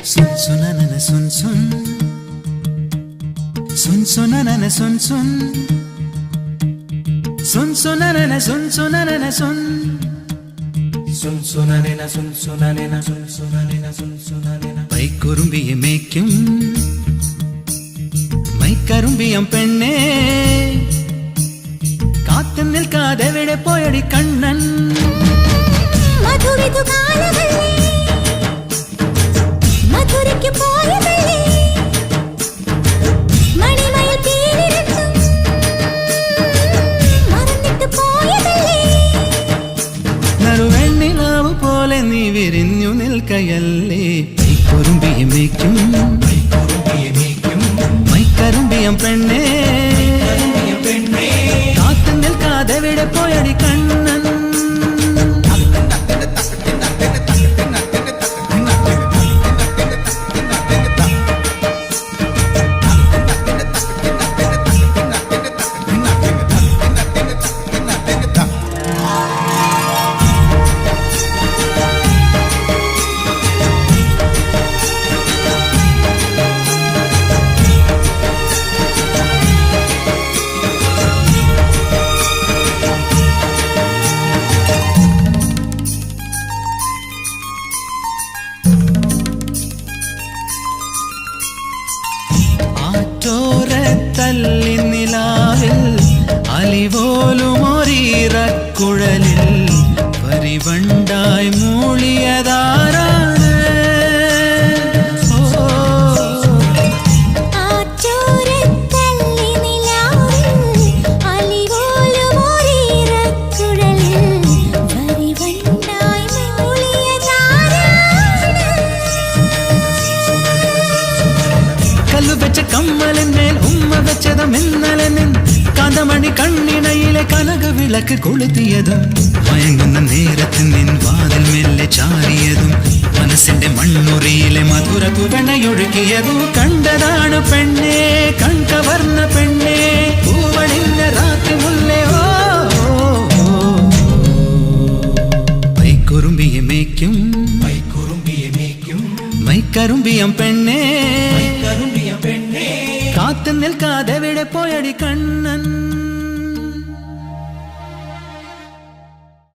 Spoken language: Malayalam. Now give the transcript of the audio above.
സുൻ സുനനന സുൻ സുൻ സുൻ സുനനന സുൻ സുൻ സുൻ സുനനന സുൻ സുനനന സുൻ സുൻ സുനനന സുൻ സുനനന സുൻ സുനനന സുൻ സുനനന പൈക്കുറുമ്പിയെ മേയ്ക്കും മൈക്കറുമ്പിയം പെണ്ണേ കാത്തു നിൽക്കാതെ എവിടെ പോയടി കണ്ണൻ മധുരയ്ക്ക് പോയതല്ലേ മണിമയിൽ പീലിരട്ടും മറന്നിട്ട് പോയതല്ലേ നറുവെണ്ണിലാവ് പോലെ നീ വിരിഞ്ഞു നിൽക്കയല്ലേ പൈക്കുറുമ്പിയെ മേയ്ക്കും മൈക്കറുമ്പിയം പെണ്ണേ കാത്തു നിൽക്കാതെ എവിടെ പോയടി കണ്ണൻ നിലാവിൽ അലിപോലുമൊരീറക്കുഴലിൽ പരിവണ്ടായി മൂളിയതാരാണ് കല്ലുവെച്ച കമ്മലിന്മേൽ ഉമ്മ വെച്ചതും ഇന്നലെ നിൻ കാന്തമണി കണ്ണിണയിലെ കനക വിളക്ക് കൊളുത്തിയതും മയങ്ങുന്ന നേരത്ത് നിൻ വാതിൽ മെല്ലെ ചാരിയതും മനസ്സിന്റെ മണ്ണുറിയിലെ മധുര തുവണയൊഴുക്കിയതും കണ്ടതാണ് പെണ്ണേ കൺകവർന്ന പെണ്ണേ പൂവണിഞ്ഞ രാത്രി മുല്ലേ ഓ പൈക്കുറുമ്പിയെ മേയ്ക്കും മൈക്കറുമ്പിയം പെണ്ണേ കാത്തു നിൽക്കാതെ എവിടെ പോയടി കണ്ണൻ